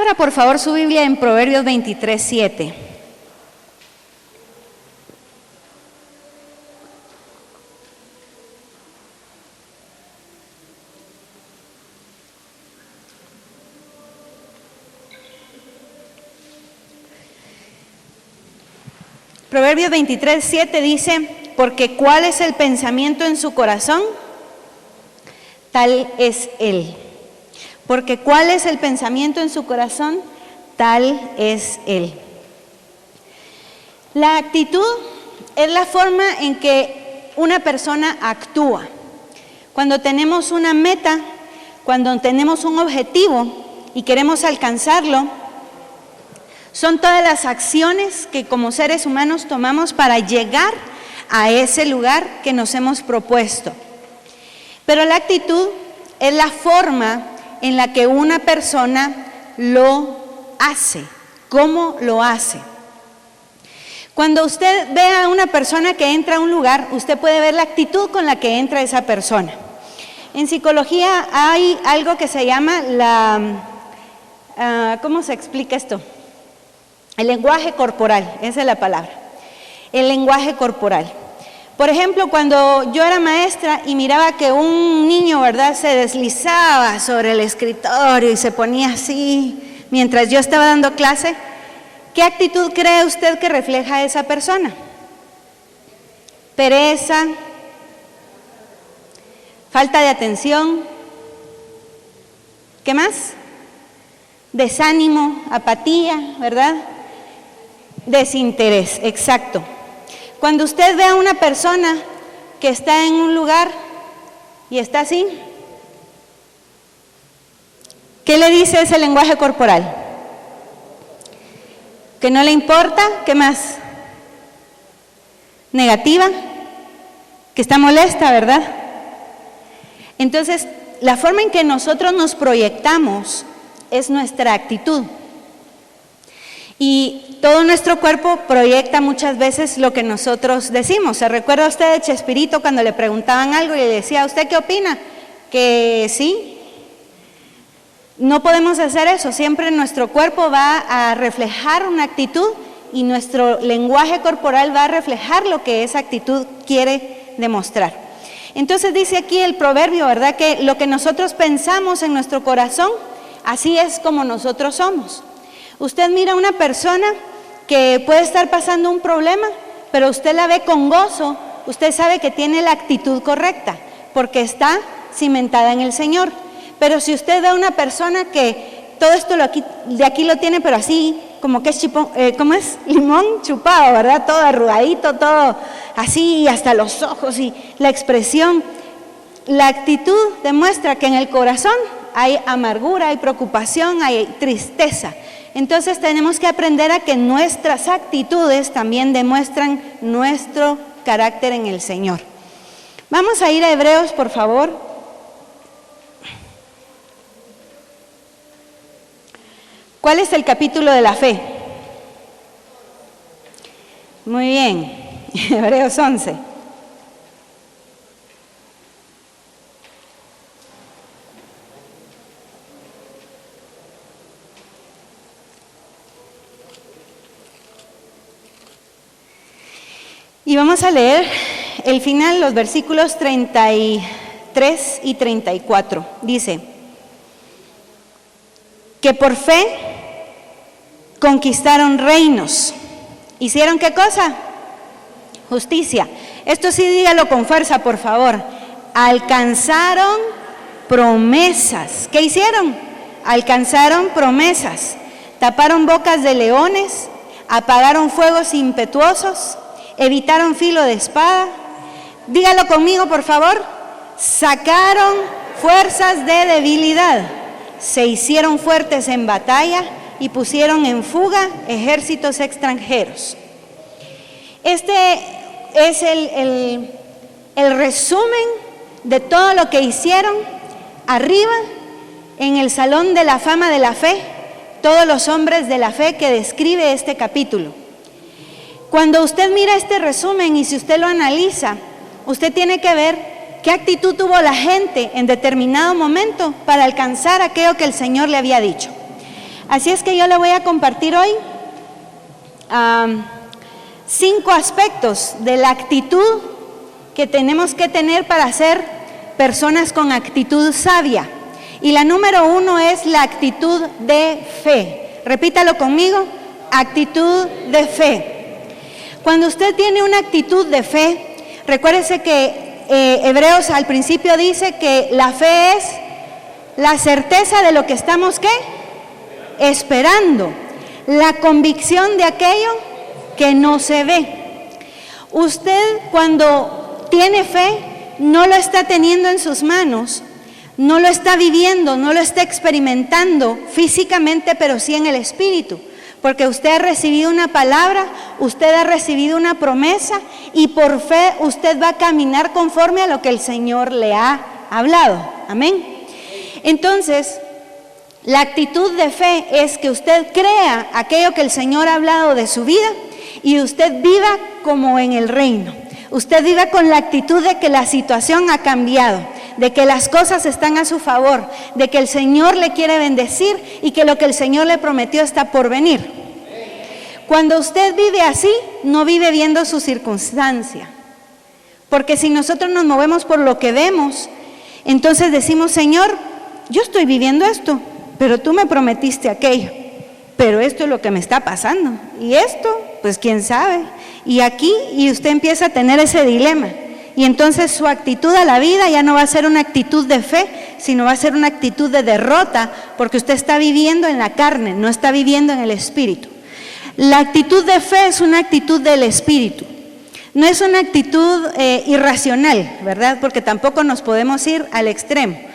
Abra por favor su Biblia en Proverbios 23:7. Proverbios 23:7 dice, porque ¿cuál es el pensamiento en su corazón? Tal es él. Porque ¿cuál es el pensamiento en su corazón? Tal es él. La actitud es la forma en que una persona actúa. Cuando tenemos una meta, cuando tenemos un objetivo y queremos alcanzarlo, son todas las acciones que como seres humanos tomamos para llegar a ese lugar que nos hemos propuesto. Pero la actitud es la forma en la que una persona lo hace, cómo lo hace. Cuando usted ve a una persona que entra a un lugar, usted puede ver la actitud con la que entra esa persona. En psicología hay algo que se llama ¿cómo se explica esto? El lenguaje corporal, esa es la palabra. El lenguaje corporal. Por ejemplo, cuando yo era maestra y miraba que un niño, ¿verdad?, se deslizaba sobre el escritorio y se ponía así mientras yo estaba dando clase, ¿qué actitud cree usted que refleja esa persona? Pereza, falta de atención, ¿qué más? Desánimo, apatía, ¿verdad? Desinterés, exacto. Cuando usted ve a una persona que está en un lugar y está así, ¿qué le dice ese lenguaje corporal? ¿Que no le importa? ¿Qué más? Negativa, que está molesta, ¿verdad? Entonces, la forma en que nosotros nos proyectamos es nuestra actitud. Y todo nuestro cuerpo proyecta muchas veces lo que nosotros decimos. ¿Se recuerda usted de Chespirito cuando le preguntaban algo y le decía, ¿usted qué opina? Que sí. No podemos hacer eso. Siempre nuestro cuerpo va a reflejar una actitud y nuestro lenguaje corporal va a reflejar lo que esa actitud quiere demostrar. Entonces dice aquí el proverbio, ¿verdad? Que lo que nosotros pensamos en nuestro corazón, así es como nosotros somos. Usted mira a una persona que puede estar pasando un problema, pero usted la ve con gozo, usted sabe que tiene la actitud correcta, porque está cimentada en el Señor. Pero si usted ve a una persona que todo esto de aquí lo tiene, pero así, como que es ¿cómo es? Limón chupado, ¿verdad? Todo arrugadito, todo así, hasta los ojos y la expresión. La actitud demuestra que en el corazón hay amargura, hay preocupación, hay tristeza. Entonces tenemos que aprender a que nuestras actitudes también demuestran nuestro carácter en el Señor. Vamos a ir a Hebreos, por favor. ¿Cuál es el capítulo de la fe? Muy bien, Hebreos 11. Y vamos a leer el final, los versículos 33 y 34. Dice, que por fe conquistaron reinos. ¿Hicieron qué cosa? Justicia. Esto sí, dígalo con fuerza, por favor. Alcanzaron promesas. ¿Qué hicieron? Alcanzaron promesas. Taparon bocas de leones, apagaron fuegos impetuosos, evitaron filo de espada. Dígalo conmigo, por favor. Sacaron fuerzas de debilidad, se hicieron fuertes en batalla y pusieron en fuga ejércitos extranjeros. Este es el resumen de todo lo que hicieron arriba en el Salón de la Fama de la Fe, todos los hombres de la fe que describe este capítulo. Cuando usted mira este resumen y si usted lo analiza, usted tiene que ver qué actitud tuvo la gente en determinado momento para alcanzar aquello que el Señor le había dicho. Así es que yo le voy a compartir hoy 5 aspectos de la actitud que tenemos que tener para ser personas con actitud sabia. Y la número 1 es la actitud de fe. Repítalo conmigo, actitud de fe. Cuando usted tiene una actitud de fe, recuérdese que Hebreos al principio dice que la fe es la certeza de lo que estamos, ¿qué? Esperando. La convicción de aquello que no se ve. Usted cuando tiene fe, no lo está teniendo en sus manos, no lo está viviendo, no lo está experimentando físicamente, pero sí en el espíritu. Porque usted ha recibido una palabra, usted ha recibido una promesa y por fe usted va a caminar conforme a lo que el Señor le ha hablado. Amén. Entonces, la actitud de fe es que usted crea aquello que el Señor ha hablado de su vida y usted viva como en el reino. Usted viva con la actitud de que la situación ha cambiado, de que las cosas están a su favor, de que el Señor le quiere bendecir y que lo que el Señor le prometió está por venir. Cuando usted vive así, no vive viendo su circunstancia. Porque si nosotros nos movemos por lo que vemos, entonces decimos, Señor, yo estoy viviendo esto, pero tú me prometiste aquello. Pero esto es lo que me está pasando. Y esto, pues quién sabe. Y aquí, y usted empieza a tener ese dilema. Y entonces su actitud a la vida ya no va a ser una actitud de fe, sino va a ser una actitud de derrota, porque usted está viviendo en la carne, no está viviendo en el espíritu. La actitud de fe es una actitud del espíritu. No es una actitud irracional, ¿verdad? Porque tampoco nos podemos ir al extremo.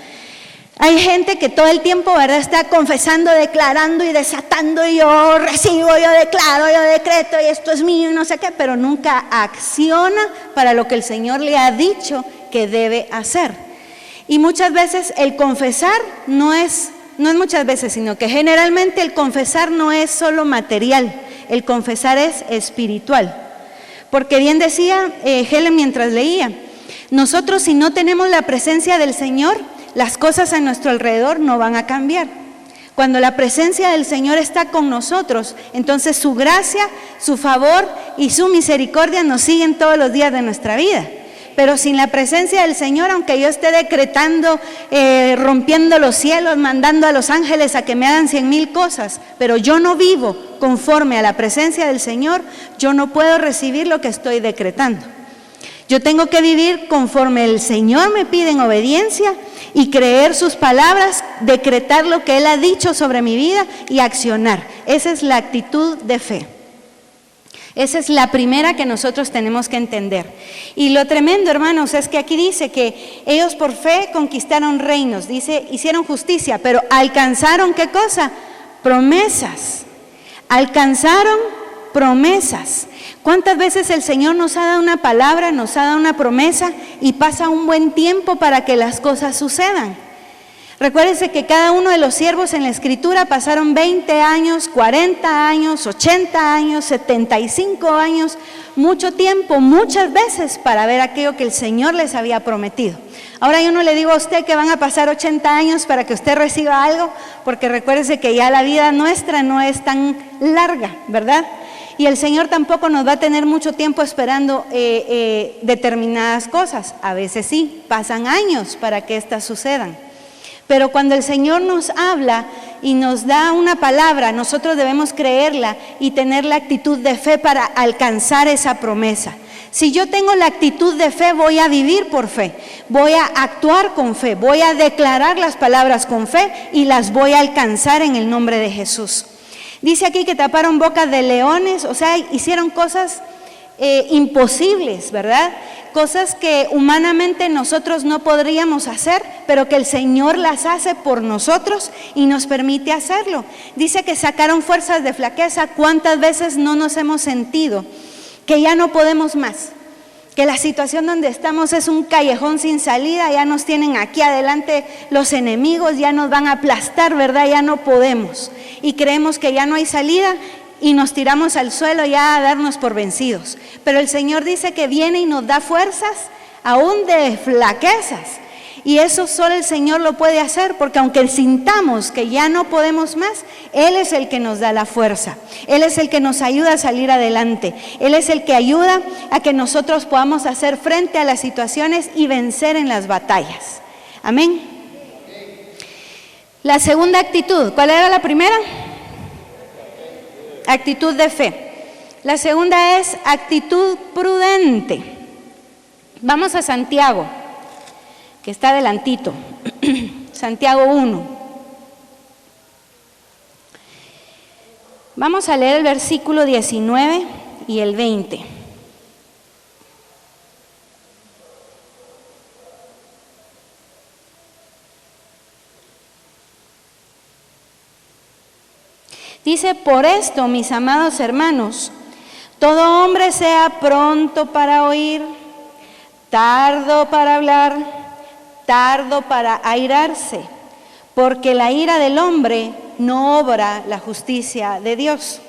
Hay gente que todo el tiempo, ¿verdad?, está confesando, declarando y desatando, y yo recibo, yo declaro, yo decreto, y esto es mío y no sé qué, pero nunca acciona para lo que el Señor le ha dicho que debe hacer. Y muchas veces el confesar no es muchas veces, sino que generalmente el confesar no es solo material, el confesar es espiritual. Porque bien decía Helen mientras leía, nosotros si no tenemos la presencia del Señor, las cosas a nuestro alrededor no van a cambiar. Cuando la presencia del Señor está con nosotros, entonces su gracia, su favor y su misericordia nos siguen todos los días de nuestra vida. Pero sin la presencia del Señor, aunque yo esté decretando, rompiendo los cielos, mandando a los ángeles a que me hagan 100,000 cosas, pero yo no vivo conforme a la presencia del Señor, yo no puedo recibir lo que estoy decretando. Yo tengo que vivir conforme el Señor me pide en obediencia y creer sus palabras, decretar lo que Él ha dicho sobre mi vida y accionar. Esa es la actitud de fe. Esa es la primera que nosotros tenemos que entender. Y lo tremendo, hermanos, es que aquí dice que ellos por fe conquistaron reinos, dice, hicieron justicia, pero alcanzaron ¿qué cosa? Promesas. Alcanzaron promesas. ¿Cuántas veces el Señor nos ha dado una palabra, nos ha dado una promesa y pasa un buen tiempo para que las cosas sucedan? Recuérdense que cada uno de los siervos en la Escritura pasaron 20 años, 40 años, 80 años, 75 años, mucho tiempo, muchas veces para ver aquello que el Señor les había prometido. Ahora yo no le digo a usted que van a pasar 80 años para que usted reciba algo, porque recuérdese que ya la vida nuestra no es tan larga, ¿verdad? Y el Señor tampoco nos va a tener mucho tiempo esperando determinadas cosas. A veces sí, pasan años para que éstas sucedan. Pero cuando el Señor nos habla y nos da una palabra, nosotros debemos creerla y tener la actitud de fe para alcanzar esa promesa. Si yo tengo la actitud de fe, voy a vivir por fe, voy a actuar con fe, voy a declarar las palabras con fe y las voy a alcanzar en el nombre de Jesús. Dice aquí que taparon bocas de leones, o sea, hicieron cosas imposibles, ¿verdad? Cosas que humanamente nosotros no podríamos hacer, pero que el Señor las hace por nosotros y nos permite hacerlo. Dice que sacaron fuerzas de flaqueza. ¿Cuántas veces no nos hemos sentido que ya no podemos más? Que la situación donde estamos es un callejón sin salida, ya nos tienen aquí adelante los enemigos, ya nos van a aplastar, ¿verdad? Ya no podemos. Y creemos que ya no hay salida y nos tiramos al suelo ya a darnos por vencidos. Pero el Señor dice que viene y nos da fuerzas aún de flaquezas. Y eso solo el Señor lo puede hacer, porque aunque sintamos que ya no podemos más, Él es el que nos da la fuerza. Él es el que nos ayuda a salir adelante. Él es el que ayuda a que nosotros podamos hacer frente a las situaciones y vencer en las batallas. Amén. La segunda actitud, ¿cuál era la primera? Actitud de fe. La segunda es actitud prudente. Vamos a Santiago, que está adelantito. Santiago 1. Vamos a leer el versículo 19 y el 20. Dice: por esto, mis amados hermanos, todo hombre sea pronto para oír, tardo para hablar, tardo para airarse, porque la ira del hombre no obra la justicia de Dios.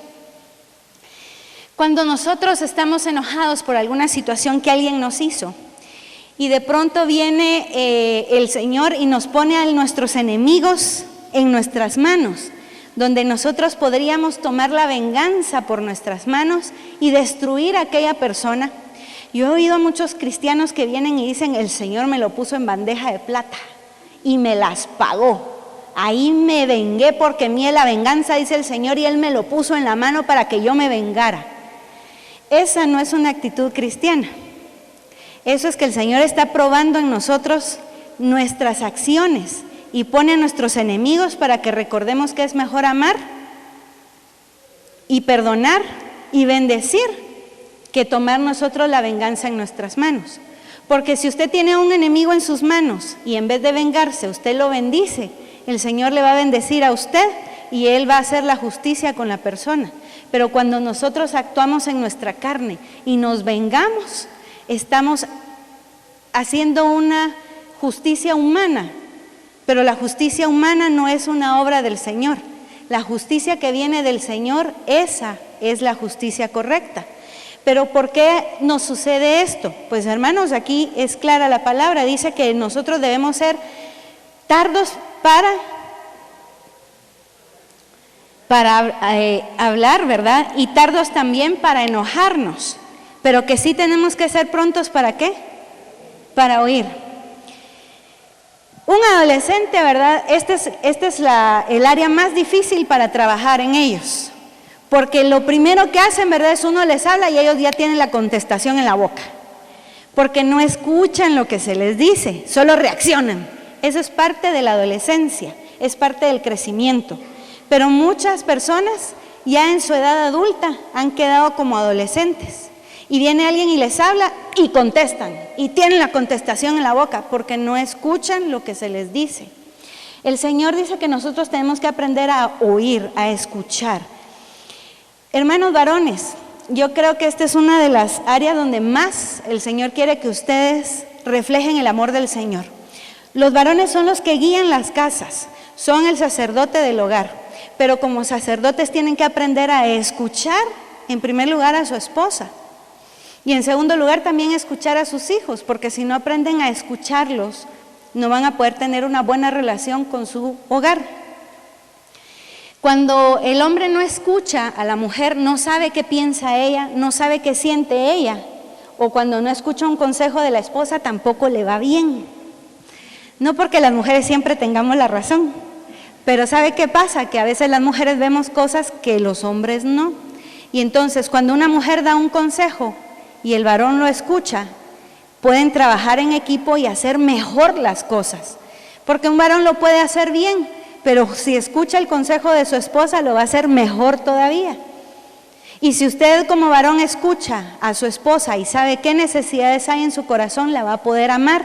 Cuando nosotros estamos enojados por alguna situación que alguien nos hizo, y de pronto viene el Señor y nos pone a nuestros enemigos en nuestras manos, donde nosotros podríamos tomar la venganza por nuestras manos y destruir a aquella persona. Yo he oído a muchos cristianos que vienen y dicen: el Señor me lo puso en bandeja de plata y me las pagó. Ahí me vengué porque mía la venganza, dice el Señor, y Él me lo puso en la mano para que yo me vengara. Esa no es una actitud cristiana. Eso es que el Señor está probando en nosotros nuestras acciones y pone a nuestros enemigos para que recordemos que es mejor amar y perdonar y bendecir que tomar nosotros la venganza en nuestras manos. Porque si usted tiene un enemigo en sus manos y en vez de vengarse usted lo bendice, el Señor le va a bendecir a usted y Él va a hacer la justicia con la persona. Pero cuando nosotros actuamos en nuestra carne y nos vengamos, estamos haciendo una justicia humana. Pero la justicia humana no es una obra del Señor. La justicia que viene del Señor, esa es la justicia correcta. Pero ¿por qué nos sucede esto? Pues hermanos, aquí es clara la palabra. Dice que nosotros debemos ser tardos para hablar, ¿verdad? Y tardos también para enojarnos. Pero que sí tenemos que ser prontos, ¿para qué? Para oír. Un adolescente, ¿verdad? Este es el área más difícil para trabajar en ellos, porque lo primero que hacen, ¿verdad?, es uno les habla y ellos ya tienen la contestación en la boca, porque no escuchan lo que se les dice, solo reaccionan. Eso es parte de la adolescencia, es parte del crecimiento, pero muchas personas ya en su edad adulta han quedado como adolescentes. Y viene alguien y les habla y contestan, y tienen la contestación en la boca, porque no escuchan lo que se les dice. El Señor dice que nosotros tenemos que aprender a oír, a escuchar. Hermanos varones, yo creo que esta es una de las áreas donde más el Señor quiere que ustedes reflejen el amor del Señor. Los varones son los que guían las casas, son el sacerdote del hogar, pero como sacerdotes tienen que aprender a escuchar, en primer lugar, a su esposa. Y en segundo lugar también escuchar a sus hijos, porque si no aprenden a escucharlos, no van a poder tener una buena relación con su hogar. Cuando el hombre no escucha a la mujer, no sabe qué piensa ella, no sabe qué siente ella, o cuando no escucha un consejo de la esposa, tampoco le va bien. No porque las mujeres siempre tengamos la razón, pero ¿sabe qué pasa? Que a veces las mujeres vemos cosas que los hombres no. Y entonces cuando una mujer da un consejo y el varón lo escucha, pueden trabajar en equipo y hacer mejor las cosas, porque un varón lo puede hacer bien, pero si escucha el consejo de su esposa lo va a hacer mejor todavía. Y si usted como varón escucha a su esposa y sabe qué necesidades hay en su corazón, la va a poder amar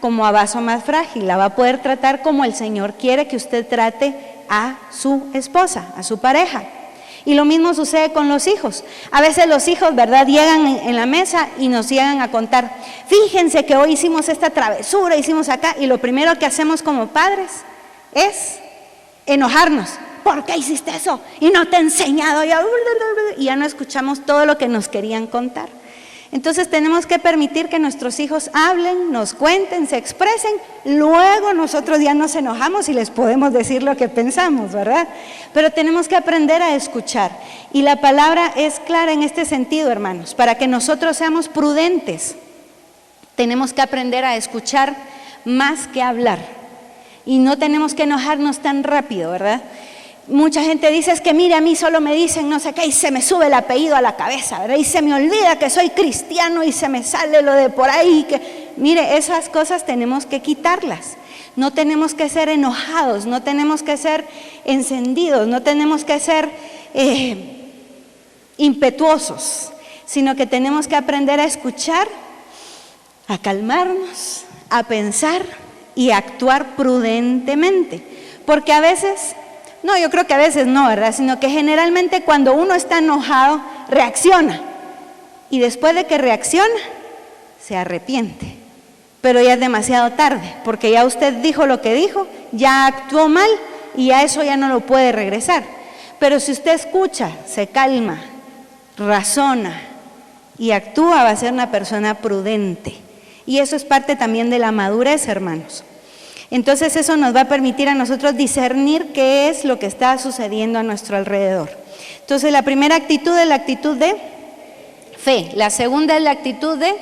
como a vaso más frágil, la va a poder tratar como el Señor quiere que usted trate a su esposa, a su pareja. Y lo mismo sucede con los hijos. A veces los hijos, ¿verdad?, llegan en la mesa y nos llegan a contar: fíjense que hoy hicimos esta travesura, hicimos acá, y lo primero que hacemos como padres es enojarnos. ¿Por qué hiciste eso? Y no te he enseñado, y ya no escuchamos todo lo que nos querían contar. Entonces tenemos que permitir que nuestros hijos hablen, nos cuenten, se expresen, luego nosotros ya nos enojamos y les podemos decir lo que pensamos, ¿verdad? Pero tenemos que aprender a escuchar. Y la palabra es clara en este sentido, hermanos, para que nosotros seamos prudentes. Tenemos que aprender a escuchar más que hablar. Y no tenemos que enojarnos tan rápido, ¿verdad? Mucha gente dice, es que mire, a mí solo me dicen no sé qué y se me sube el apellido a la cabeza, ¿verdad? Y se me olvida que soy cristiano y se me sale lo de por ahí. Mire, esas cosas tenemos que quitarlas. No tenemos que ser enojados, no tenemos que ser encendidos, no tenemos que ser impetuosos, sino que tenemos que aprender a escuchar, a calmarnos, a pensar y a actuar prudentemente. Porque a veces... No, yo creo que a veces no, ¿verdad? Sino que generalmente cuando uno está enojado, reacciona. Y después de que reacciona, se arrepiente. Pero ya es demasiado tarde, porque ya usted dijo lo que dijo, ya actuó mal y ya eso ya no lo puede regresar. Pero si usted escucha, se calma, razona y actúa, va a ser una persona prudente. Y eso es parte también de la madurez, hermanos. Entonces eso nos va a permitir a nosotros discernir qué es lo que está sucediendo a nuestro alrededor. Entonces la primera actitud es la actitud de fe, la segunda es la actitud de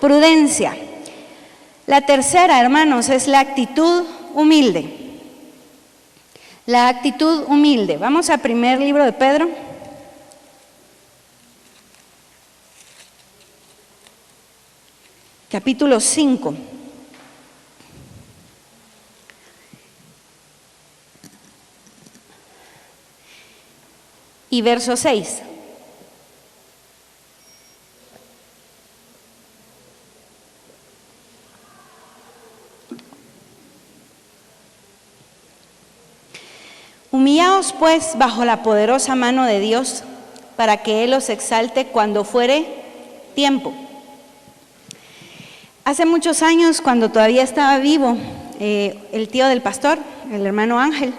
prudencia. La tercera, hermanos, es la actitud humilde. La actitud humilde. Vamos al primer libro de Pedro. Capítulo 5. Y verso 6. Humillaos pues bajo la poderosa mano de Dios, para que Él os exalte cuando fuere tiempo. Hace muchos años, cuando todavía estaba vivo, el tío del pastor, el hermano Ángel,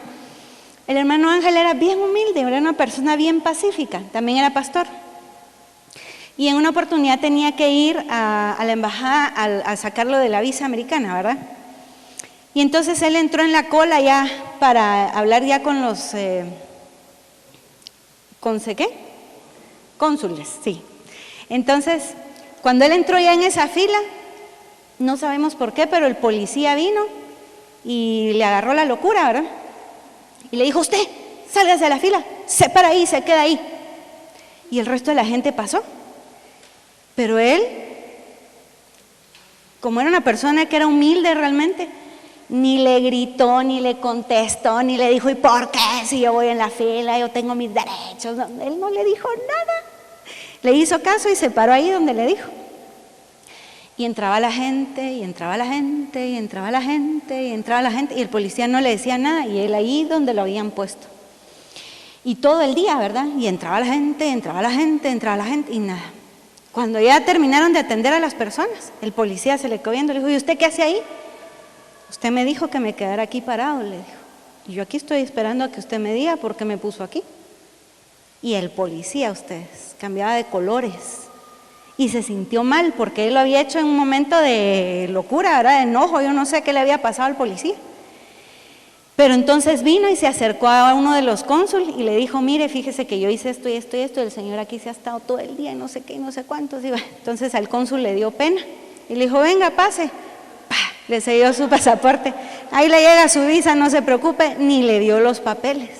era bien humilde, era una persona bien pacífica, también era pastor. Y en una oportunidad tenía que ir a la embajada a sacarlo de la visa americana, ¿verdad? Y entonces él entró en la cola ya para hablar ya con los, cónsules, sí. Entonces, cuando él entró ya en esa fila, no sabemos por qué, pero el policía vino y le agarró la locura, ¿verdad? Y le dijo, usted, sálgase de la fila, se para ahí, se queda ahí. Y el resto de la gente pasó. Pero él, como era una persona que era humilde realmente, ni le gritó, ni le contestó, ni le dijo, ¿y por qué si yo voy en la fila, yo tengo mis derechos? No, él no le dijo nada. Le hizo caso y se paró ahí donde le dijo. Y entraba la gente, y entraba la gente, y entraba la gente, y entraba la gente, y el policía no le decía nada, y él ahí donde lo habían puesto. Y todo el día, ¿verdad? Y entraba la gente, entraba la gente, entraba la gente, y nada. Cuando ya terminaron de atender a las personas, el policía se le quedó viendo, le dijo, ¿y usted qué hace ahí? Usted me dijo que me quedara aquí parado, le dijo. Y yo aquí estoy esperando a que usted me diga por qué me puso aquí. Y el policía, ustedes, cambiaba de colores. Y se sintió mal porque él lo había hecho en un momento de locura, ¿verdad? De enojo, yo no sé qué le había pasado al policía. Pero entonces vino y se acercó a uno de los cónsules y le dijo, mire, fíjese que yo hice esto y esto y esto, y el señor aquí se ha estado todo el día y no sé qué y no sé cuántos. Entonces al cónsul le dio pena y le dijo, venga, pase. Le selló su pasaporte, ahí le llega su visa, no se preocupe, ni le dio los papeles.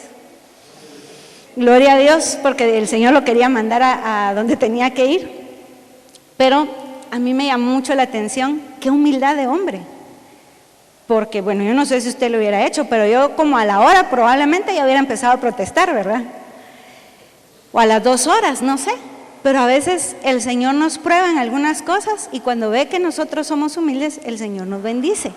Gloria a Dios, porque el Señor lo quería mandar a donde tenía que ir. Pero a mí me llamó mucho la atención, qué humildad de hombre. Porque, bueno, yo no sé si usted lo hubiera hecho, pero yo como a la hora probablemente ya hubiera empezado a protestar, ¿verdad? O a las 2 horas, no sé. Pero a veces el Señor nos prueba en algunas cosas y cuando ve que nosotros somos humildes, el Señor nos bendice.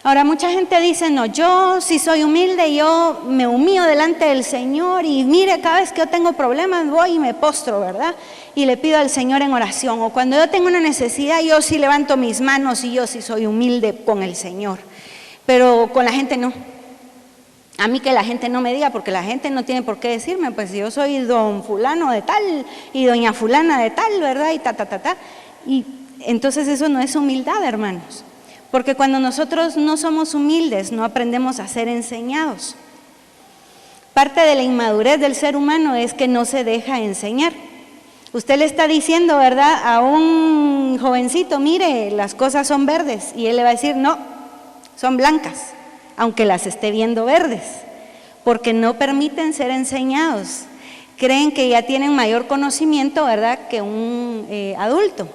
Ahora, mucha gente dice, no, yo si soy humilde, yo me humillo delante del Señor y mire, cada vez que yo tengo problemas voy y me postro, ¿verdad? Y le pido al Señor en oración. O cuando yo tengo una necesidad, yo sí levanto mis manos y yo sí soy humilde con el Señor. Pero con la gente no. A mí que la gente no me diga, porque la gente no tiene por qué decirme, pues yo soy don fulano de tal y doña fulana de tal, ¿verdad? Y Y entonces eso no es humildad, hermanos. Porque cuando nosotros no somos humildes, no aprendemos a ser enseñados. Parte de la inmadurez del ser humano es que no se deja enseñar. Usted le está diciendo, ¿verdad?, a un jovencito, mire, las cosas son verdes, y él le va a decir, no, son blancas, aunque las esté viendo verdes, porque no permiten ser enseñados. Creen que ya tienen mayor conocimiento, ¿verdad?, que un adulto.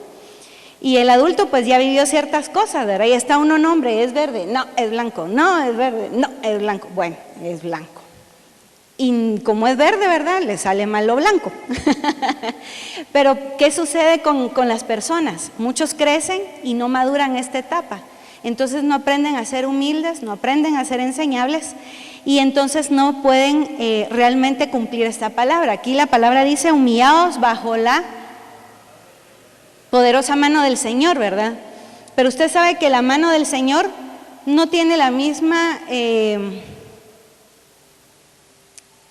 Y el adulto pues ya vivió ciertas cosas, ¿verdad? Y está uno, nombre, es verde, no, es blanco, no, es verde, no, es blanco, bueno, es blanco. Y como es verde, ¿verdad?, le sale mal lo blanco. Pero ¿qué sucede con las personas? Muchos crecen y no maduran esta etapa. Entonces no aprenden a ser humildes, no aprenden a ser enseñables y entonces no pueden realmente cumplir esta palabra. Aquí la palabra dice, humillaos bajo la poderosa mano del Señor, ¿verdad? Pero usted sabe que la mano del Señor no tiene la misma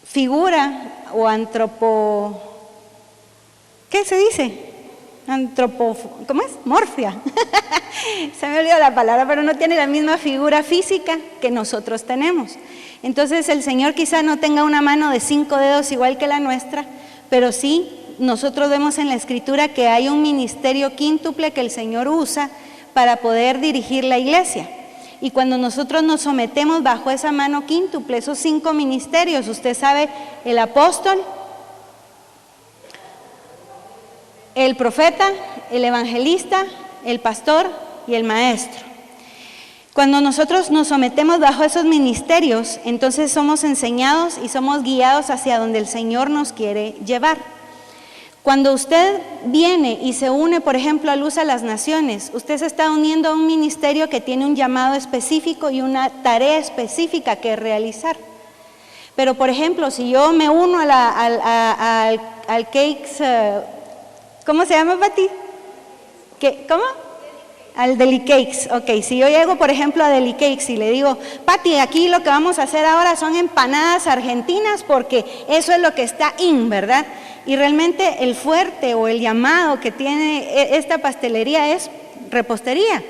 figura o ¿qué se dice? ¿Cómo es? Morfia. Se me olvidó la palabra, pero no tiene la misma figura física que nosotros tenemos. Entonces el Señor quizá no tenga una mano de 5 dedos igual que la nuestra, pero sí nosotros vemos en la Escritura que hay un ministerio quíntuple que el Señor usa para poder dirigir la iglesia. Y cuando nosotros nos sometemos bajo esa mano quíntuple, esos 5 ministerios, usted sabe, el apóstol, el profeta, el evangelista, el pastor y el maestro. Cuando nosotros nos sometemos bajo esos ministerios, entonces somos enseñados y somos guiados hacia donde el Señor nos quiere llevar. Cuando usted viene y se une, por ejemplo, a Luz a las Naciones, usted se está uniendo a un ministerio que tiene un llamado específico y una tarea específica que realizar. Pero, por ejemplo, si yo me uno al Cakes, ¿cómo se llama, Pati? ¿Cómo? Al Deli Cakes, ok. Si yo llego, por ejemplo, a Deli Cakes y le digo, Pati, aquí lo que vamos a hacer ahora son empanadas argentinas porque eso es lo que está in, ¿verdad? Y realmente el fuerte o el llamado que tiene esta pastelería es repostería.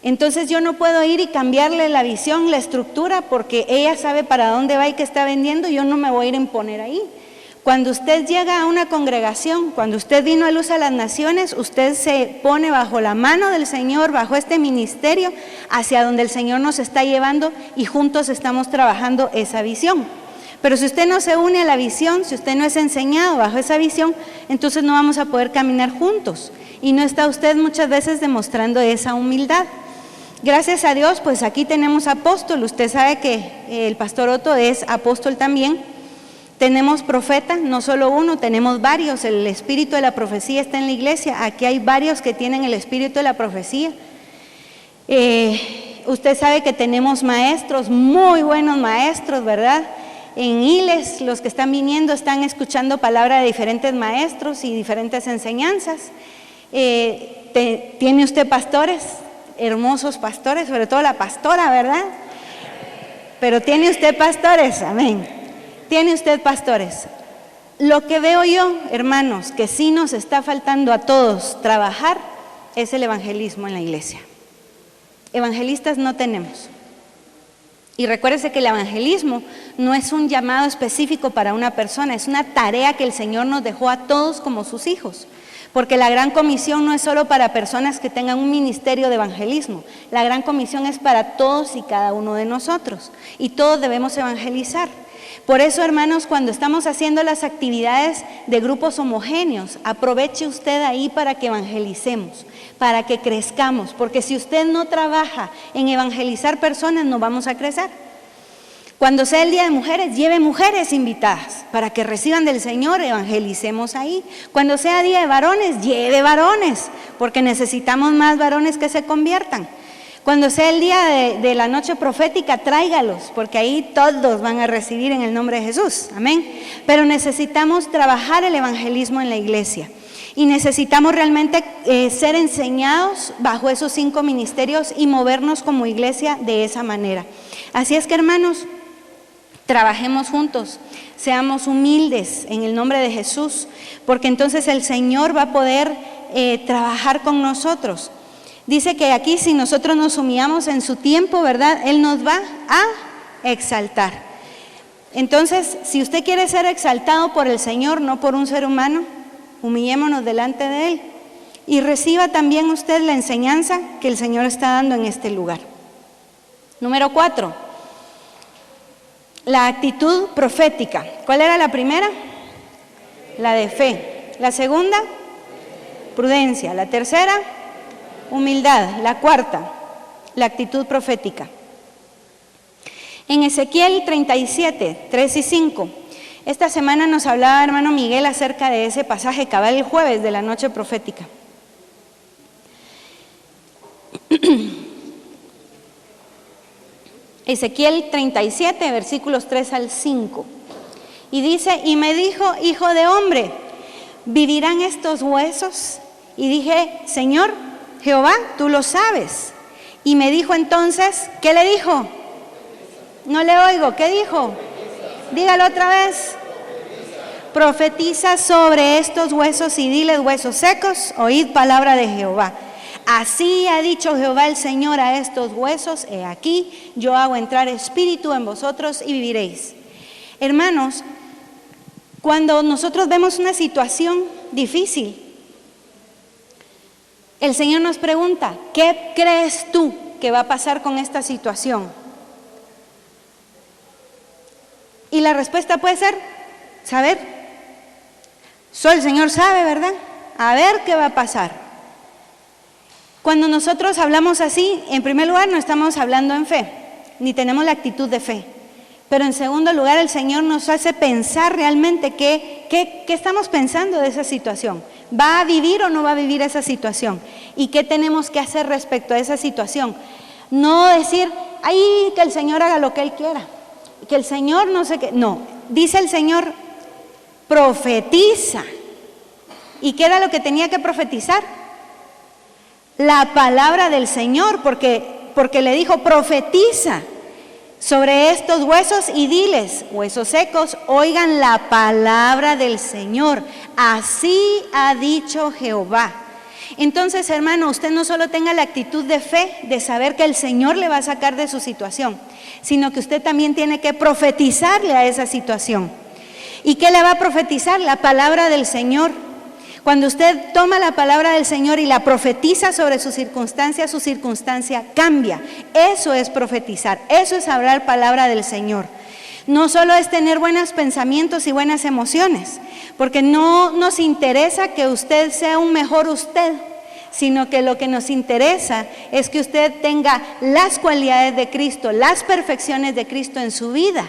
Entonces yo no puedo ir y cambiarle la visión, la estructura, porque ella sabe para dónde va y qué está vendiendo, y yo no me voy a ir a imponer ahí. Cuando usted llega a una congregación, cuando usted vino a Luz a las Naciones, usted se pone bajo la mano del Señor, bajo este ministerio, hacia donde el Señor nos está llevando y juntos estamos trabajando esa visión. Pero si usted no se une a la visión, si usted no es enseñado bajo esa visión, entonces no vamos a poder caminar juntos. Y no está usted muchas veces demostrando esa humildad. Gracias a Dios, pues aquí tenemos apóstol. Usted sabe que el pastor Otto es apóstol también. Tenemos profeta, no solo uno, tenemos varios. El espíritu de la profecía está en la iglesia. Aquí hay varios que tienen el espíritu de la profecía. Usted sabe que tenemos maestros, muy buenos maestros, ¿verdad? En Iles, los que están viniendo están escuchando palabra de diferentes maestros y diferentes enseñanzas. Tiene usted pastores, hermosos pastores, sobre todo la pastora, ¿verdad? Pero tiene usted pastores, amén. Tiene usted pastores. Lo que veo yo, hermanos, que sí nos está faltando a todos trabajar es el evangelismo en la iglesia. Evangelistas no tenemos. Y recuérdese que el evangelismo no es un llamado específico para una persona, es una tarea que el Señor nos dejó a todos como sus hijos. Porque la gran comisión no es solo para personas que tengan un ministerio de evangelismo. La gran comisión es para todos y cada uno de nosotros. Y todos debemos evangelizar. Por eso, hermanos, cuando estamos haciendo las actividades de grupos homogéneos, aproveche usted ahí para que evangelicemos, para que crezcamos, porque si usted no trabaja en evangelizar personas, no vamos a crecer. Cuando sea el Día de Mujeres, lleve mujeres invitadas para que reciban del Señor, evangelicemos ahí. Cuando sea Día de Varones, lleve varones, porque necesitamos más varones que se conviertan. Cuando sea el día de la noche profética, tráigalos, porque ahí todos van a recibir en el nombre de Jesús, amén. Pero necesitamos trabajar el evangelismo en la iglesia y necesitamos realmente ser enseñados bajo esos 5 ministerios y movernos como iglesia de esa manera. Así es que, hermanos, Trabajemos juntos, seamos humildes en el nombre de Jesús, porque entonces el Señor va a poder trabajar con nosotros. Dice que aquí si nosotros nos humillamos en su tiempo, ¿verdad? Él nos va a exaltar. Entonces, si usted quiere ser exaltado por el Señor, no por un ser humano, humillémonos delante de Él y reciba también usted la enseñanza que el Señor está dando en este lugar. Número 4, la actitud profética. ¿Cuál era la primera? La de fe. La segunda, prudencia. La tercera, humildad. La cuarta, la actitud profética. En Ezequiel 37, 3 y 5, esta semana nos hablaba hermano Miguel acerca de ese pasaje cabal el jueves de la noche profética. Ezequiel 37, versículos 3 al 5. Y dice, y me dijo, hijo de hombre, ¿vivirán estos huesos? Y dije, Señor, Jehová, tú lo sabes. Y me dijo entonces, ¿qué le dijo? No le oigo, ¿qué dijo? Dígalo otra vez. Profetiza sobre estos huesos y diles, huesos secos, oíd palabra de Jehová. Así ha dicho Jehová el Señor a estos huesos, he aquí, yo hago entrar espíritu en vosotros y viviréis. Hermanos, cuando nosotros vemos una situación difícil, el Señor nos pregunta, ¿qué crees tú que va a pasar con esta situación? Y la respuesta puede ser, saber. Solo el Señor sabe, ¿verdad? A ver qué va a pasar. Cuando nosotros hablamos así, en primer lugar no estamos hablando en fe, ni tenemos la actitud de fe. Pero en segundo lugar el Señor nos hace pensar realmente qué estamos pensando de esa situación. ¿Va a vivir o no va a vivir esa situación? ¿Y qué tenemos que hacer respecto a esa situación? No decir, ay, que el Señor haga lo que Él quiera, que el Señor no sé qué. No, dice el Señor, profetiza. ¿Y qué era lo que tenía que profetizar? La palabra del Señor, porque le dijo, profetiza sobre estos huesos y diles, huesos secos, oigan la palabra del Señor. Así ha dicho Jehová. Entonces, hermano, usted no solo tenga la actitud de fe, de saber que el Señor le va a sacar de su situación, sino que usted también tiene que profetizarle a esa situación. ¿Y qué le va a profetizar? La palabra del Señor. Cuando usted toma la palabra del Señor y la profetiza sobre su circunstancia cambia. Eso es profetizar, eso es hablar palabra del Señor. No solo es tener buenos pensamientos y buenas emociones, porque no nos interesa que usted sea un mejor usted, sino que lo que nos interesa es que usted tenga las cualidades de Cristo, las perfecciones de Cristo en su vida.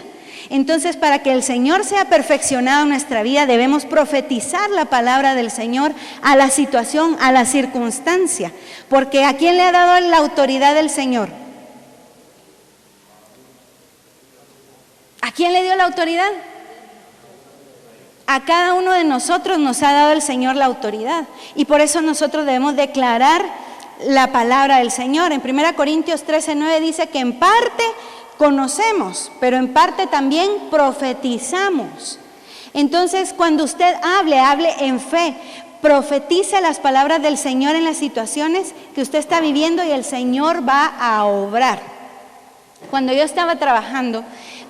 Entonces, para que el Señor sea perfeccionado en nuestra vida, debemos profetizar la palabra del Señor a la situación, a la circunstancia. Porque ¿a quién le ha dado la autoridad del Señor? ¿A quién le dio la autoridad? A cada uno de nosotros nos ha dado el Señor la autoridad. Y por eso nosotros debemos declarar la palabra del Señor. En 1 Corintios 13:9 dice que en parte conocemos, pero en parte también profetizamos. Entonces, cuando usted hable en fe, profetice las palabras del Señor en las situaciones que usted está viviendo y el Señor va a obrar. Cuando yo estaba trabajando,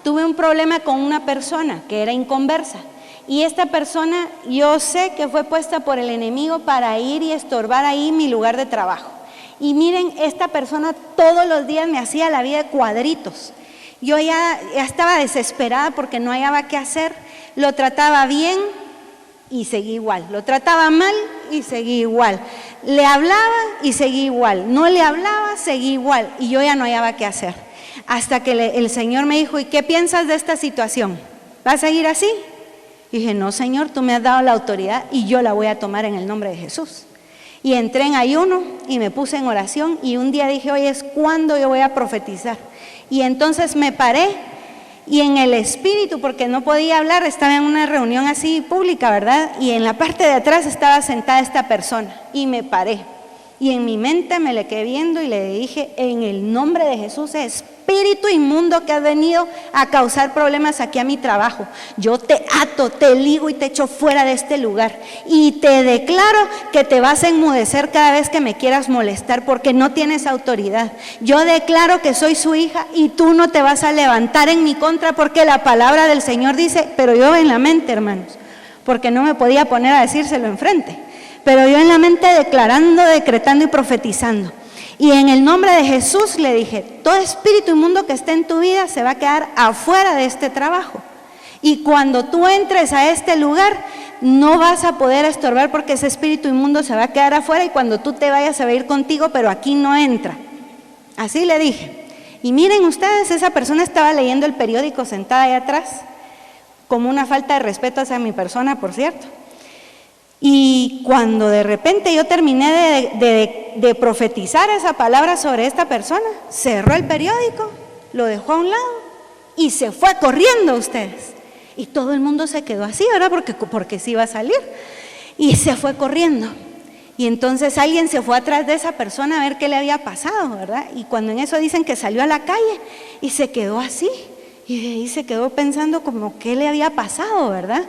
tuve un problema con una persona que era inconversa. Y esta persona, yo sé que fue puesta por el enemigo para ir y estorbar ahí mi lugar de trabajo. Y miren, esta persona todos los días me hacía la vida de cuadritos. Yo ya estaba desesperada porque no hallaba qué hacer. Lo trataba bien y seguí igual. Lo trataba mal y seguí igual. Le hablaba y seguí igual. No le hablaba, seguí igual. Y yo ya no hallaba qué hacer. Hasta que el Señor me dijo, ¿y qué piensas de esta situación? ¿Vas a seguir así? Y dije, no, Señor, tú me has dado la autoridad y yo la voy a tomar en el nombre de Jesús. Y entré en ayuno y me puse en oración y un día dije, oye, es cuando yo voy a profetizar. Y entonces me paré y en el espíritu, porque no podía hablar, estaba en una reunión así pública, ¿verdad? Y en la parte de atrás estaba sentada esta persona y me paré. Y en mi mente me le quedé viendo y le dije, en el nombre de Jesús, espíritu inmundo que has venido a causar problemas aquí a mi trabajo, yo te ato, te ligo y te echo fuera de este lugar. Y te declaro que te vas a enmudecer cada vez que me quieras molestar porque no tienes autoridad. Yo declaro que soy su hija y tú no te vas a levantar en mi contra porque la palabra del Señor dice, pero yo en la mente, hermanos, porque no me podía poner a decírselo enfrente, pero yo en la mente declarando, decretando y profetizando. Y en el nombre de Jesús le dije, todo espíritu inmundo que esté en tu vida se va a quedar afuera de este trabajo. Y cuando tú entres a este lugar, no vas a poder estorbar porque ese espíritu inmundo se va a quedar afuera y cuando tú te vayas se va a ir contigo, pero aquí no entra. Así le dije. Y miren ustedes, esa persona estaba leyendo el periódico sentada ahí atrás, como una falta de respeto hacia mi persona, por cierto. Y cuando de repente yo terminé de profetizar esa palabra sobre esta persona, cerró el periódico, lo dejó a un lado y se fue corriendo ustedes. Y todo el mundo se quedó así, ¿verdad? Porque sí iba a salir. Y se fue corriendo. Y entonces alguien se fue atrás de esa persona a ver qué le había pasado, ¿verdad? Y cuando en eso dicen que salió a la calle y se quedó así. Y de ahí se quedó pensando como qué le había pasado, ¿verdad?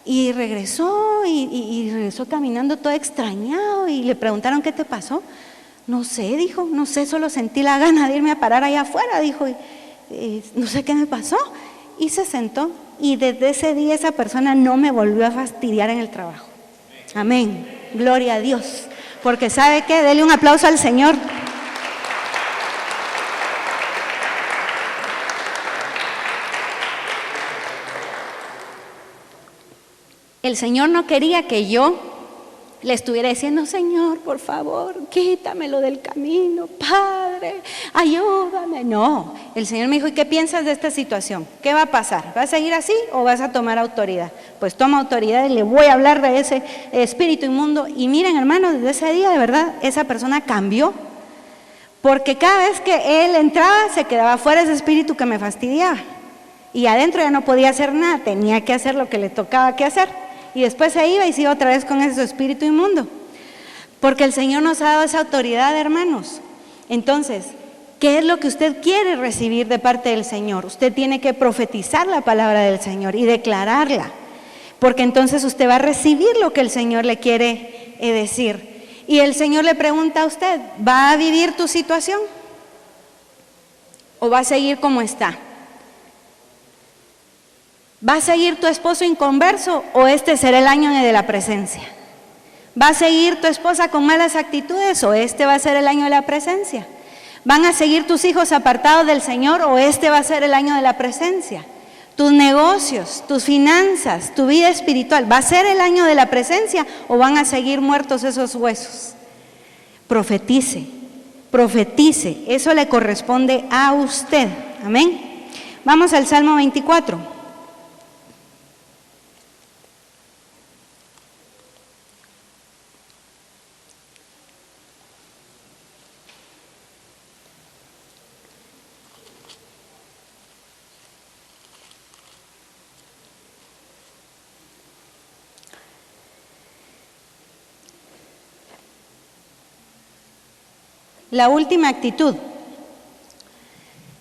Y regresó y regresó caminando todo extrañado y le preguntaron ¿qué te pasó? No sé, dijo, no sé, solo sentí la gana de irme a parar allá afuera, dijo, no sé qué me pasó. Y se sentó y desde ese día esa persona no me volvió a fastidiar en el trabajo. Amén, gloria a Dios, porque ¿sabe qué? Dele un aplauso al Señor. El Señor no quería que yo le estuviera diciendo, Señor, por favor, quítamelo del camino, Padre, ayúdame. No, el Señor me dijo, ¿y qué piensas de esta situación? ¿Qué va a pasar? ¿Vas a seguir así o vas a tomar autoridad? Pues toma autoridad y le voy a hablar de ese espíritu inmundo. Y miren, hermanos, desde ese día, de verdad, esa persona cambió. Porque cada vez que él entraba, se quedaba fuera ese espíritu que me fastidiaba. Y adentro ya no podía hacer nada, tenía que hacer lo que le tocaba que hacer. Y después se iba y se iba otra vez con ese espíritu inmundo. Porque el Señor nos ha dado esa autoridad, hermanos. Entonces, ¿qué es lo que usted quiere recibir de parte del Señor? Usted tiene que profetizar la palabra del Señor y declararla. Porque entonces usted va a recibir lo que el Señor le quiere decir. Y el Señor le pregunta a usted, ¿va a vivir tu situación? ¿O va a seguir como está? ¿Va a seguir tu esposo inconverso o este será el año de la presencia? ¿Va a seguir tu esposa con malas actitudes o este va a ser el año de la presencia? ¿Van a seguir tus hijos apartados del Señor o este va a ser el año de la presencia? Tus negocios, tus finanzas, tu vida espiritual, ¿va a ser el año de la presencia o van a seguir muertos esos huesos? Profetice, profetice, eso le corresponde a usted. Amén. Vamos al Salmo 24. La última actitud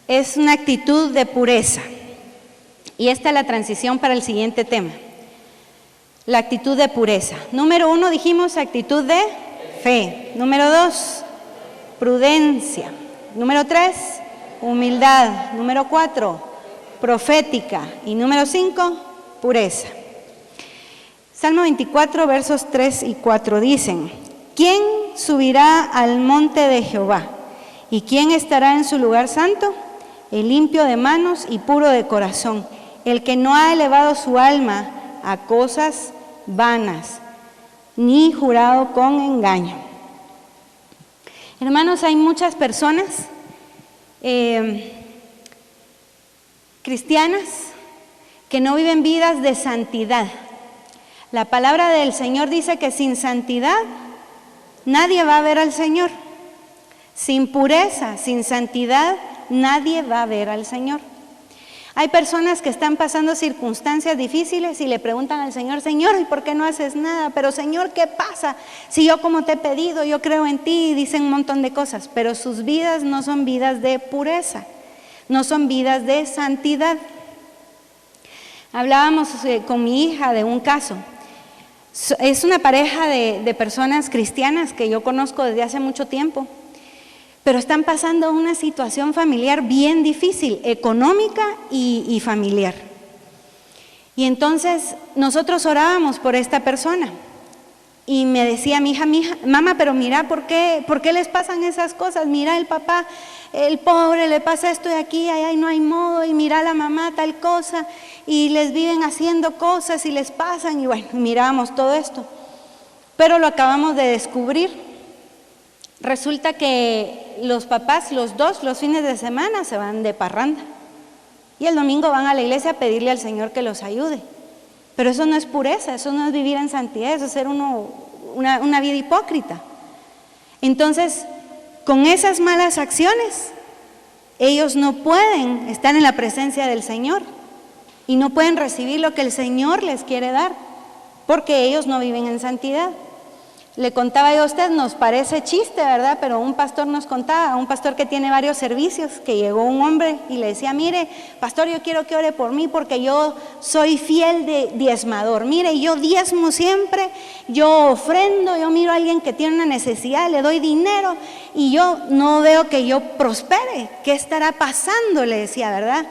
es una actitud de pureza. Y esta es la transición para el siguiente tema. La actitud de pureza. Número 1 dijimos actitud de fe. Número 2, prudencia. Número 3, humildad. Número 4, profética. Y número 5, pureza. Salmo 24, versos 3 y 4 dicen: ¿Quién subirá al monte de Jehová? ¿Y quién estará en su lugar santo? El limpio de manos y puro de corazón, el que no ha elevado su alma a cosas vanas, ni jurado con engaño. Hermanos, hay muchas personas cristianas que no viven vidas de santidad. La palabra del Señor dice que sin santidad nadie va a ver al Señor. Sin pureza, sin santidad, nadie va a ver al Señor. Hay personas que están pasando circunstancias difíciles y le preguntan al Señor: Señor, ¿y por qué no haces nada? Pero Señor, ¿qué pasa? Si yo como te he pedido, yo creo en ti, y dicen un montón de cosas, pero sus vidas no son vidas de pureza. no son vidas de santidad. Hablábamos con mi hija de un caso. Es una pareja de personas cristianas que yo conozco desde hace mucho tiempo, pero están pasando una situación familiar bien difícil, económica y familiar. Y entonces nosotros orábamos por esta persona. Y me decía mi hija, mamá, pero mira, ¿por qué les pasan esas cosas? Mira, el papá, el pobre, le pasa esto de aquí, allá y no hay modo, y mira a la mamá tal cosa, y les viven haciendo cosas y les pasan, y bueno, mirábamos todo esto. Pero lo acabamos de descubrir. Resulta que los papás, los dos, los fines de semana se van de parranda. Y el domingo van a la iglesia a pedirle al Señor que los ayude. Pero eso no es pureza, eso no es vivir en santidad, eso es ser una vida hipócrita. Entonces, con esas malas acciones, ellos no pueden estar en la presencia del Señor y no pueden recibir lo que el Señor les quiere dar, porque ellos no viven en santidad. Le contaba yo a usted, nos parece chiste, ¿verdad? Pero un pastor nos contaba, un pastor que tiene varios servicios, que llegó un hombre y le decía, mire, pastor, yo quiero que ore por mí porque yo soy fiel de diezmador. Mire, yo diezmo siempre, yo ofrendo, yo miro a alguien que tiene una necesidad, le doy dinero y yo no veo que yo prospere. ¿Qué estará pasando? Le decía, ¿verdad?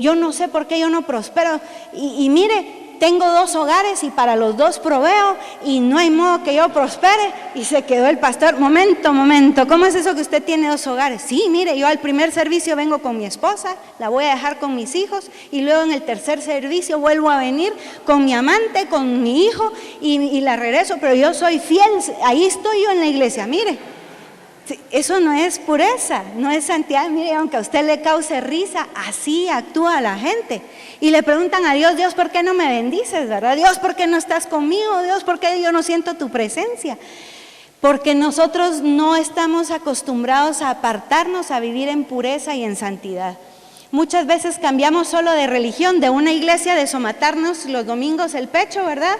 Yo no sé por qué yo no prospero. Y mire, tengo 2 hogares y para los 2 proveo y no hay modo que yo prospere. Y se quedó el pastor, momento, ¿cómo es eso que usted tiene 2 hogares? Sí, mire, yo al primer servicio vengo con mi esposa, la voy a dejar con mis hijos y luego en el tercer servicio vuelvo a venir con mi amante, con mi hijo y la regreso, pero yo soy fiel, ahí estoy yo en la iglesia, mire. Eso no es pureza, no es santidad. Mire, aunque a usted le cause risa, así actúa la gente. Y le preguntan a Dios, Dios, ¿por qué no me bendices, verdad? Dios, ¿por qué no estás conmigo? Dios, ¿por qué yo no siento tu presencia? Porque nosotros no estamos acostumbrados a apartarnos, a vivir en pureza y en santidad. Muchas veces cambiamos solo de religión, de una iglesia de somatarnos los domingos el pecho, ¿verdad?,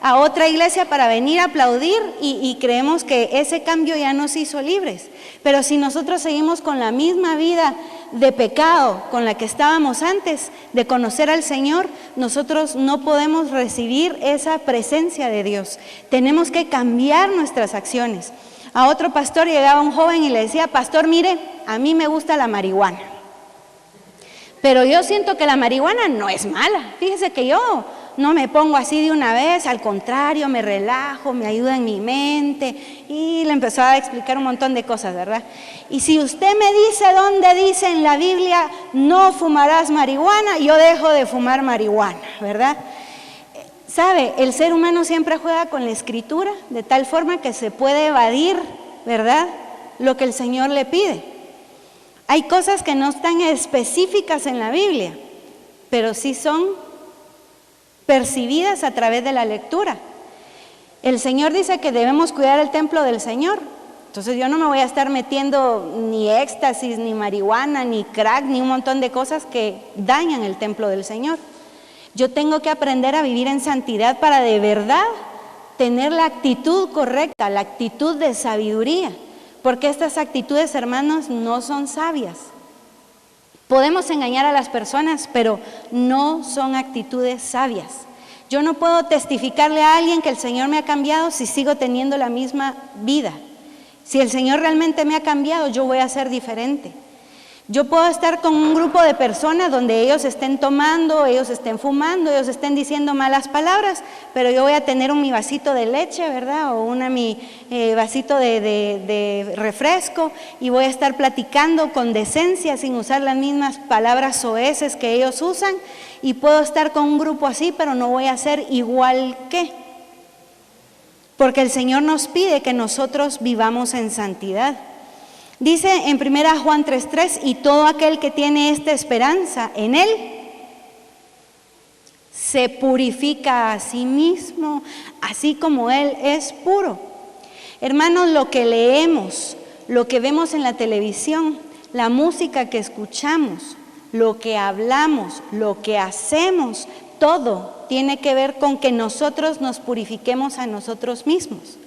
a otra iglesia para venir a aplaudir y creemos que ese cambio ya nos hizo libres. Pero si nosotros seguimos con la misma vida de pecado con la que estábamos antes de conocer al Señor, nosotros no podemos recibir esa presencia de Dios. Tenemos que cambiar nuestras acciones. A otro pastor llegaba un joven y le decía, pastor, mire, a mí me gusta la marihuana, pero yo siento que la marihuana no es mala. Fíjese que yo no me pongo así de una vez, al contrario, me relajo, me ayuda en mi mente. Y le empezó a explicar un montón de cosas, ¿verdad? Y si usted me dice dónde dice en la Biblia, no fumarás marihuana, yo dejo de fumar marihuana, ¿verdad? ¿Sabe? El ser humano siempre juega con la escritura, de tal forma que se puede evadir, ¿verdad?, lo que el Señor le pide. Hay cosas que no están específicas en la Biblia, pero sí son percibidas a través de la lectura. El Señor dice que debemos cuidar el templo del Señor. Entonces yo no me voy a estar metiendo ni éxtasis, ni marihuana, ni crack, ni un montón de cosas que dañan el templo del Señor. Yo tengo que aprender a vivir en santidad para de verdad tener la actitud correcta, la actitud de sabiduría. Porque estas actitudes, hermanos, no son sabias. Podemos engañar a las personas, pero no son actitudes sabias. Yo no puedo testificarle a alguien que el Señor me ha cambiado si sigo teniendo la misma vida. Si el Señor realmente me ha cambiado, yo voy a ser diferente. Yo puedo estar con un grupo de personas donde ellos estén tomando, ellos estén fumando, ellos estén diciendo malas palabras, pero yo voy a tener mi vasito de leche, ¿verdad? O mi vasito de refresco y voy a estar platicando con decencia sin usar las mismas palabras soeces que ellos usan y puedo estar con un grupo así, pero no voy a ser igual que. Porque el Señor nos pide que nosotros vivamos en santidad. Dice en 1 Juan 3:3, y todo aquel que tiene esta esperanza en Él, se purifica a sí mismo, así como Él es puro. Hermanos, lo que leemos, lo que vemos en la televisión, la música que escuchamos, lo que hablamos, lo que hacemos, todo tiene que ver con que nosotros nos purifiquemos a nosotros mismos.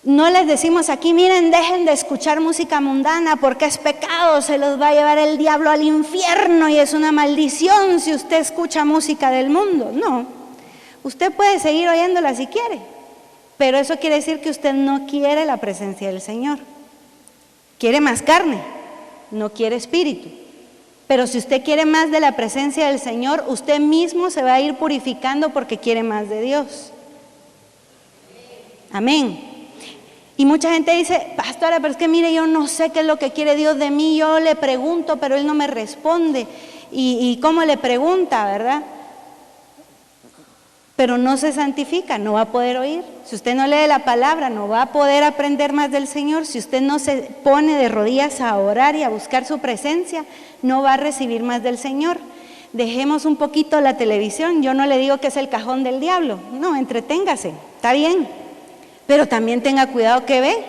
No les decimos aquí, miren, dejen de escuchar música mundana porque es pecado, se los va a llevar el diablo al infierno y es una maldición si usted escucha música del mundo. No, usted puede seguir oyéndola si quiere, pero eso quiere decir que usted no quiere la presencia del Señor. Quiere más carne, no quiere espíritu. Pero si usted quiere más de la presencia del Señor, usted mismo se va a ir purificando porque quiere más de Dios. Amén. Y mucha gente dice, pastora, pero es que mire, yo no sé qué es lo que quiere Dios de mí, yo le pregunto, pero Él no me responde. ¿Y cómo le pregunta, verdad? Pero no se santifica, no va a poder oír. Si usted no lee la palabra, no va a poder aprender más del Señor. Si usted no se pone de rodillas a orar y a buscar su presencia, no va a recibir más del Señor. Dejemos un poquito la televisión. Yo no le digo que es el cajón del diablo. No, entreténgase, está bien. Pero también tenga cuidado que ve.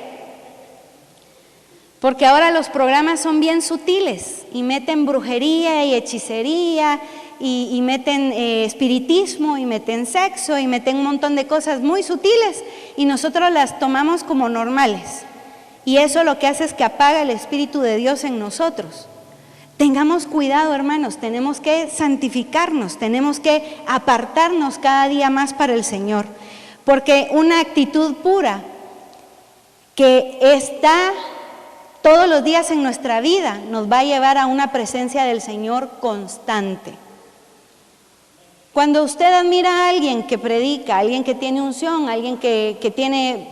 Porque ahora los programas son bien sutiles y meten brujería y hechicería y meten espiritismo y meten sexo y meten un montón de cosas muy sutiles y nosotros las tomamos como normales. Y eso lo que hace es que apaga el Espíritu de Dios en nosotros. Tengamos cuidado, hermanos, tenemos que santificarnos, tenemos que apartarnos cada día más para el Señor. Porque una actitud pura que está todos los días en nuestra vida nos va a llevar a una presencia del Señor constante. Cuando usted admira a alguien que predica, a alguien que tiene unción, a alguien que tiene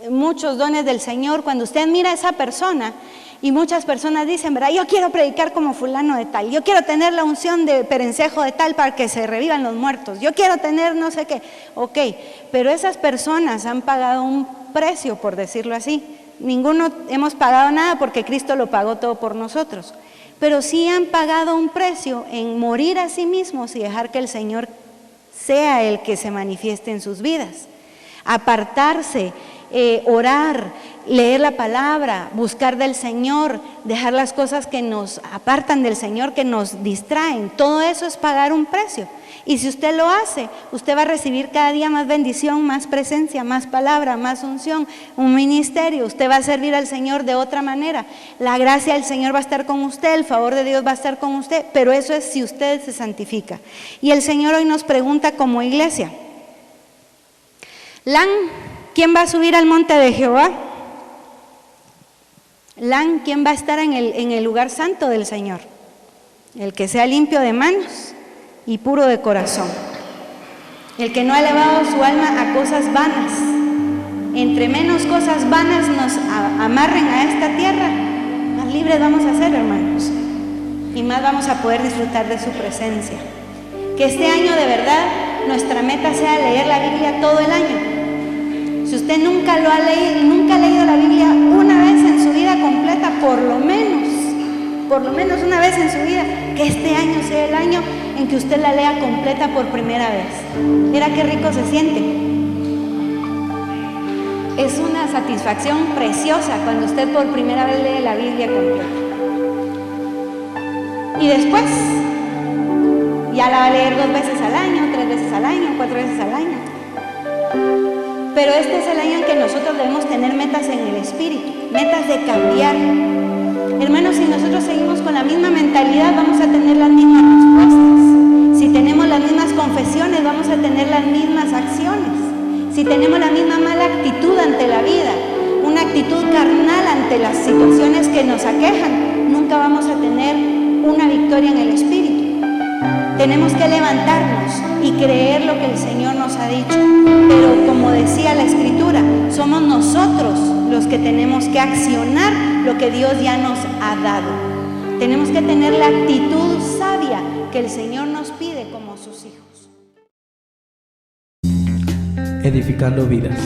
muchos dones del Señor, cuando usted admira a esa persona, y muchas personas dicen, ¿verdad? Yo quiero predicar como fulano de tal, yo quiero tener la unción de perencejo de tal para que se revivan los muertos, yo quiero tener no sé qué. Ok, pero esas personas han pagado un precio, por decirlo así. Ninguno hemos pagado nada porque Cristo lo pagó todo por nosotros, pero sí han pagado un precio en morir a sí mismos y dejar que el Señor sea el que se manifieste en sus vidas. Apartarse, orar, leer la palabra, buscar del Señor, dejar las cosas que nos apartan del Señor, que nos distraen. Todo eso es pagar un precio. Y si usted lo hace, usted va a recibir cada día más bendición, más presencia, más palabra, más unción, un ministerio. Usted va a servir al Señor de otra manera. La gracia del Señor va a estar con usted, el favor de Dios va a estar con usted, pero eso es si usted se santifica. Y el Señor hoy nos pregunta como iglesia, ¿quién va a subir al monte de Jehová? ¿Quién va a estar en el lugar santo del Señor? El que sea limpio de manos y puro de corazón. El que no ha elevado su alma a cosas vanas. Entre menos cosas vanas nos amarren a esta tierra, más libres vamos a ser, hermanos. Y más vamos a poder disfrutar de su presencia. Que este año de verdad nuestra meta sea leer la Biblia todo el año. Si usted nunca lo ha leído, nunca ha leído la Biblia una vez en su vida completa, por lo menos una vez en su vida, que este año sea el año en que usted la lea completa por primera vez. Mira qué rico se siente. Es una satisfacción preciosa cuando usted por primera vez lee la Biblia completa. Y después, ya la va a leer 2 veces al año, 3 veces al año, 4 veces al año. Pero este es el año en que nosotros debemos tener metas en el espíritu, metas de cambiar. Hermanos, si nosotros seguimos con la misma mentalidad, vamos a tener las mismas respuestas. Si tenemos las mismas confesiones, vamos a tener las mismas acciones. Si tenemos la misma mala actitud ante la vida, una actitud carnal ante las situaciones que nos aquejan, nunca vamos a tener una victoria en el espíritu. Tenemos que levantarnos y creer lo que el Señor nos ha dicho. Pero como decía la Escritura, somos nosotros los que tenemos que accionar lo que Dios ya nos ha dado. Tenemos que tener la actitud sabia que el Señor nos pide como sus hijos. Edificando vidas,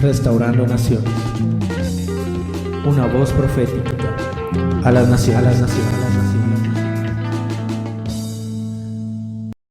restaurando naciones. Una voz profética a las naciones.